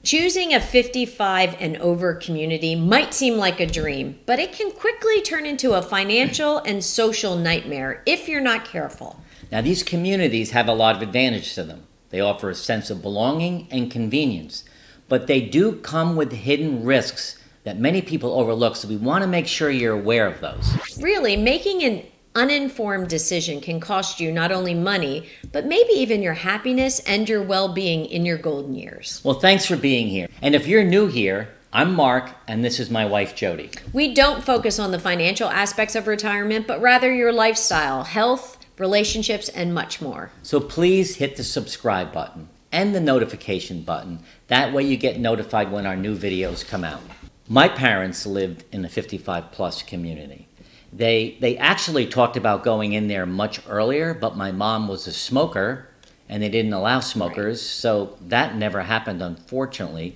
Choosing a 55 and over community might seem like a dream, but it can quickly turn into a financial and social nightmare if you're not careful. Now, these communities have a lot of advantage to them. They offer a sense of belonging and convenience, but they do come with hidden risks that many people overlook, so we want to make sure you're aware of those. Really, making an uninformed decision can cost you not only money, but maybe even your happiness and your well-being in your golden years. Well, thanks for being here. And if you're new here, I'm Mark, and this is my wife, Jody. We don't focus on the financial aspects of retirement, but rather your lifestyle, health, relationships, and much more. So please hit the subscribe button and the notification button. That way you get notified when our new videos come out. My parents lived in a 55 plus community. They actually talked about going in there much earlier, but my mom was a smoker and they didn't allow smokers, so that never happened, unfortunately.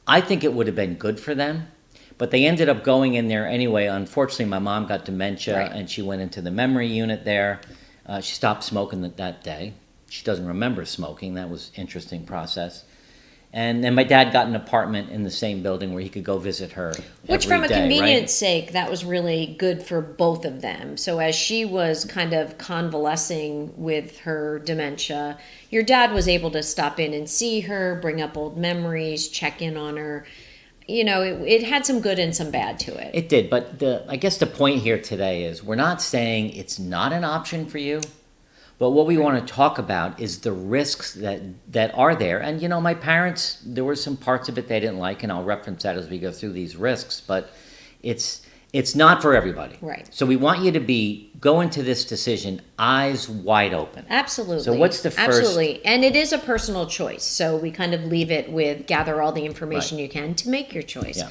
I think it would have been good for them, but they ended up going in there anyway. Unfortunately, my mom got dementia and she went into the memory unit there. She stopped smoking that day. She doesn't remember smoking. That was an interesting process. And then my dad got an apartment in the same building where he could go visit her Which, from a convenience sake, that was really good for both of them. So as she was kind of convalescing with her dementia, your dad was able to stop in and see her, bring up old memories, check in on her. You know, it had some good and some bad to it. It did, but I guess the point here today is we're not saying it's not an option for you. But what we want to talk about is the risks that are there. And, you know, my parents, there were some parts of it they didn't like, and I'll reference that as we go through these risks. But it's not for everybody. Right. So we want you to go into this decision eyes wide open. Absolutely. So what's the first? Absolutely. And it is a personal choice. So we kind of leave it with gather all the information you can to make your choice. Yeah.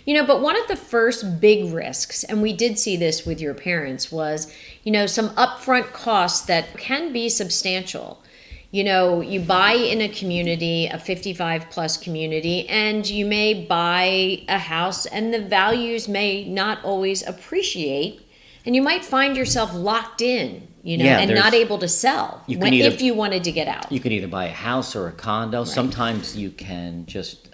You know, but one of the first big risks, and we did see this with your parents, was, you know, some upfront costs that can be substantial. You know, you buy in a community, a 55 plus community, and you may buy a house and the values may not always appreciate, and you might find yourself locked in, you know, and not able to sell if you wanted to get out. You can either buy a house or a condo. Right. Sometimes you can just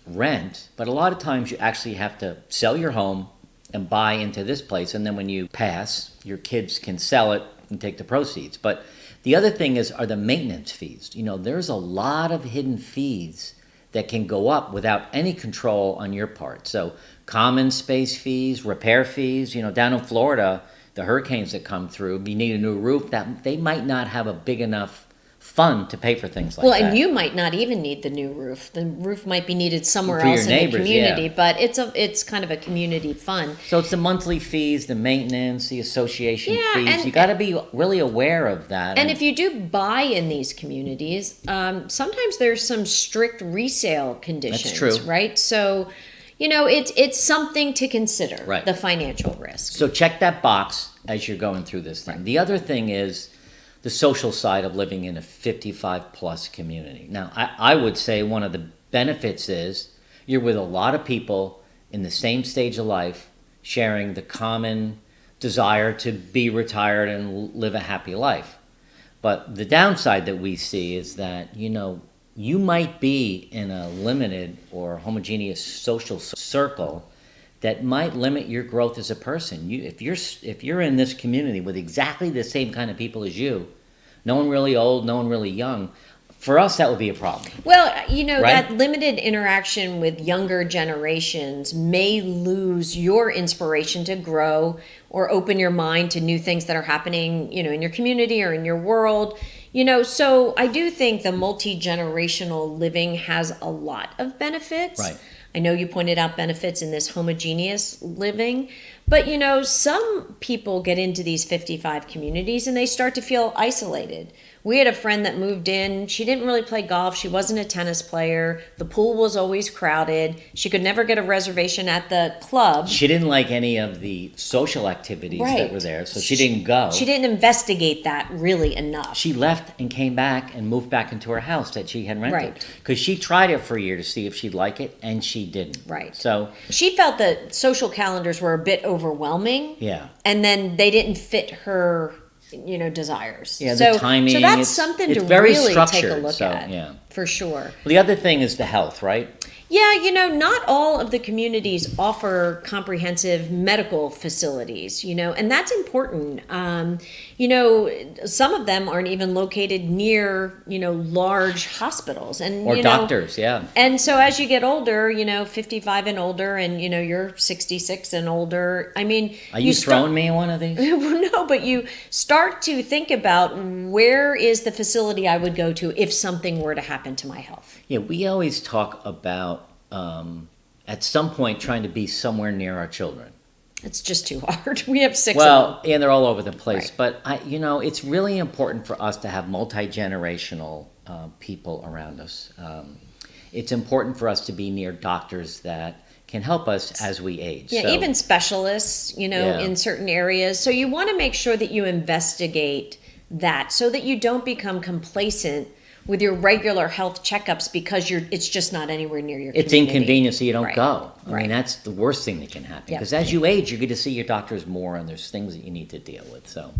rent, but a lot of times you actually have to sell your home and buy into this place, and then when you pass, your kids can sell it and take the proceeds. But the other thing are the maintenance fees. You know, there's a lot of hidden fees that can go up without any control on your part. So common space fees, repair fees, you know, down in Florida, the hurricanes that come through, you need a new roof, that they might not have a big enough fund to pay for things like that. Well, and you might not even need the new roof. The roof might be needed somewhere else in the community, but it's kind of a community fund. So it's the monthly fees, the maintenance, the association fees. You got to be really aware of that. And if you do buy in these communities, sometimes there's some strict resale conditions. That's true. Right? So, you know, it's something to consider, the financial risk. So check that box as you're going through this thing. Right. The other thing is the social side of living in a 55 plus community. Now, I would say one of the benefits is you're with a lot of people in the same stage of life, sharing the common desire to be retired and live a happy life. But the downside that we see is that, you know, you might be in a limited or homogeneous social circle that might limit your growth as a person. If you're in this community with exactly the same kind of people as you, no one really old, no one really young, for us that would be a problem. Well, you know, that limited interaction with younger generations may lose your inspiration to grow or open your mind to new things that are happening, you know, in your community or in your world. You know, so I do think the multi-generational living has a lot of benefits. Right. I know you pointed out benefits in this homogeneous living, but you know, some people get into these 55 communities and they start to feel isolated. We had a friend that moved in. She didn't really play golf. She wasn't a tennis player. The pool was always crowded. She could never get a reservation at the club. She didn't like any of the social activities that were there, so she didn't go. She didn't investigate that really enough. She left and came back and moved back into her house that she had rented. Because she tried it for a year to see if she'd like it, and she didn't. Right. So she felt that social calendars were a bit overwhelming. Yeah. And then they didn't fit her desires. Yeah, so, the timing. So that's something it's to very really take a structured, look so, at. Yeah. For sure. Well, the other thing is the health, right? Yeah, not all of the communities offer comprehensive medical facilities, and that's important. Some of them aren't even located near, large hospitals Or doctors, yeah. And so as you get older, 55 and older, and, you're 66 and older, I mean. Are you throwing me one of these? No, but you start to think about where is the facility I would go to if something were to happen to my health. Yeah, we always talk about at some point trying to be somewhere near our children. It's just too hard. We have 6 Well, of them. and they're all over the place. Right. But it's really important for us to have multi-generational people around us. It's important for us to be near doctors that can help us as we age. Yeah, So, even specialists, in certain areas. So you want to make sure that you investigate that so that you don't become complacent with your regular health checkups because it's just not anywhere near your it's community. inconvenient, so you don't Right. go. I Right. mean, that's the worst thing that can happen. Yeah. Because as you age, you get to see your doctors more, and there's things that you need to deal with. So,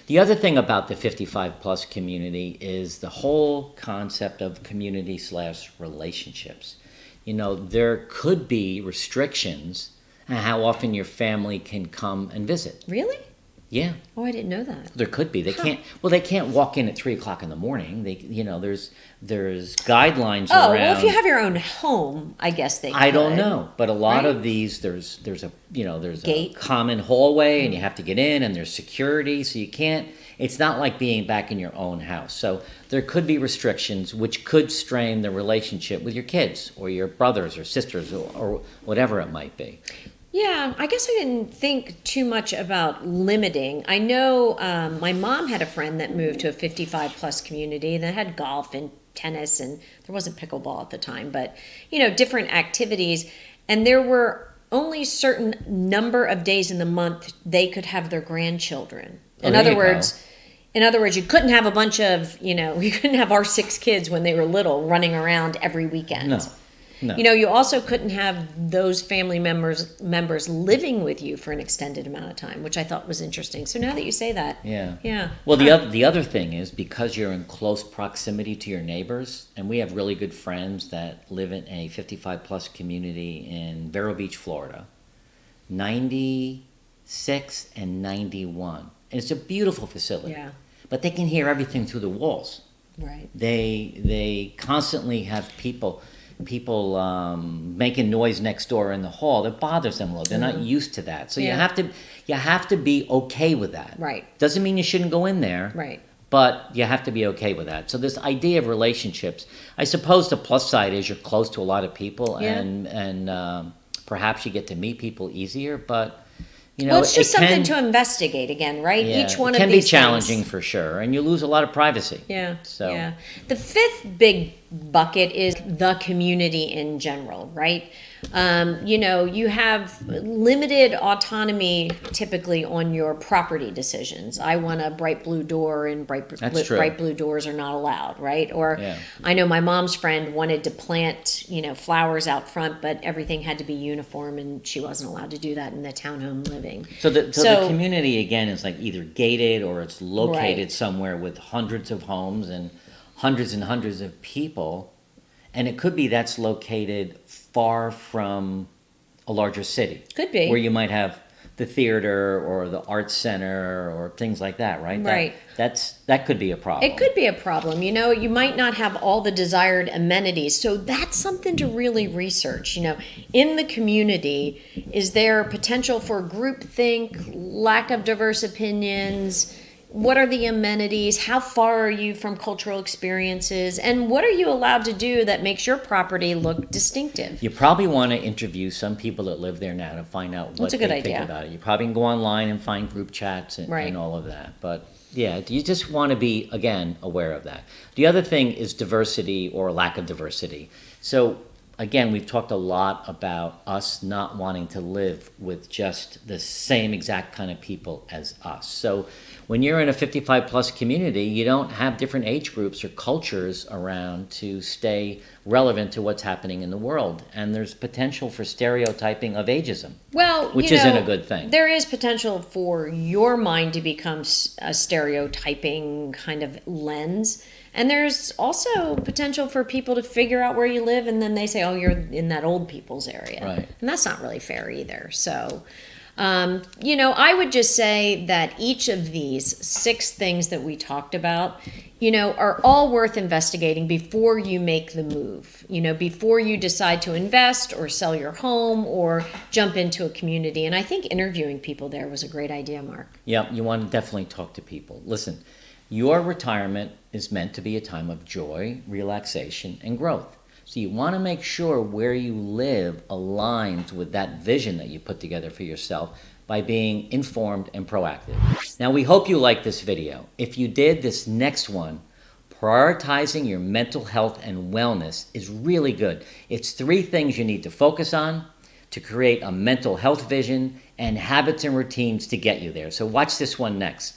the other thing about the 55 plus community is the whole concept of community/relationships. There could be restrictions on how often your family can come and visit. Really? Yeah. Oh, I didn't know that. There could be. They can't. Well, they can't walk in at 3:00 in the morning. There's guidelines Oh, around. well, if you have your own home, I guess they I don't could. know, but a lot Right? of these there's a Gate. a common hallway, and you have to get in, and there's security, so you can't. It's not like being back in your own house. So there could be restrictions which could strain the relationship with your kids or your brothers or sisters or whatever it might be. Yeah, I guess I didn't think too much about limiting. I know my mom had a friend that moved to a 55 plus community that had golf and tennis, and there wasn't pickleball at the time, but different activities. And there were only certain number of days in the month they could have their grandchildren. Oh, In there other you go. words, you couldn't have a bunch of, you couldn't have our 6 kids when they were little running around every weekend. No. No. You also couldn't have those family members living with you for an extended amount of time, which I thought was interesting. So now that you say that, Yeah. Well, the other thing is because you're in close proximity to your neighbors, and we have really good friends that live in a 55 plus community in Vero Beach, Florida, 96 and 91, and it's a beautiful facility. Yeah. But they can hear everything through the walls. Right. They constantly have people making noise next door in the hall that bothers them a little. They're not used to that, so Yeah. you have to be okay with that. Right. Doesn't mean you shouldn't go in there. Right. But you have to be okay with that. So this idea of relationships, I suppose the plus side is you're close to a lot of people, Yeah. and perhaps you get to meet people easier. But Well, it's just it can- something to investigate again, right? yeah, Each one it of can these be challenging things. for sure, and you lose a lot of privacy. Yeah. So Yeah. The 5th big bucket is the community in general, right? You have limited autonomy typically on your property decisions. I want a bright blue door, and That's true. bright blue doors are not allowed, right? Or Yeah. I know my mom's friend wanted to plant, flowers out front, but everything had to be uniform, and she wasn't allowed to do that in the townhome living. So the community again is like either gated or it's located Right. somewhere with hundreds of homes and hundreds of people, and it could be that's located far from a larger city. Could be. Where you might have the theater or the arts center or things like that, right? Right. That could be a problem. It could be a problem. You might not have all the desired amenities. So that's something to really research. In the community, is there potential for groupthink, lack of diverse opinions? What are the amenities? How far are you from cultural experiences? And what are you allowed to do that makes your property look distinctive? You probably want to interview some people that live there now to find out what That's a they good think idea. about it. You probably can go online and find group chats and, Right. and all of that. But yeah, you just want to be, again, aware of that. The other thing is diversity or lack of diversity. So again, we've talked a lot about us not wanting to live with just the same exact kind of people as us. So when you're in a 55 plus community, you don't have different age groups or cultures around to stay relevant to what's happening in the world. And there's potential for stereotyping of ageism. Well, which isn't a good thing. There is potential for your mind to become a stereotyping kind of lens. And there's also potential for people to figure out where you live and then they say, oh, you're in that old people's area. Right. And that's not really fair either. So, I would just say that each of these 6 things that we talked about, are all worth investigating before you make the move, before you decide to invest or sell your home or jump into a community. And I think interviewing people there was a great idea, Mark. Yeah, you want to definitely talk to people. Listen, your retirement is meant to be a time of joy, relaxation, and growth. So you want to make sure where you live aligns with that vision that you put together for yourself by being informed and proactive. Now, we hope you liked this video. If you did, this next one, prioritizing your mental health and wellness, is really good. It's 3 things you need to focus on to create a mental health vision and habits and routines to get you there. So watch this one next.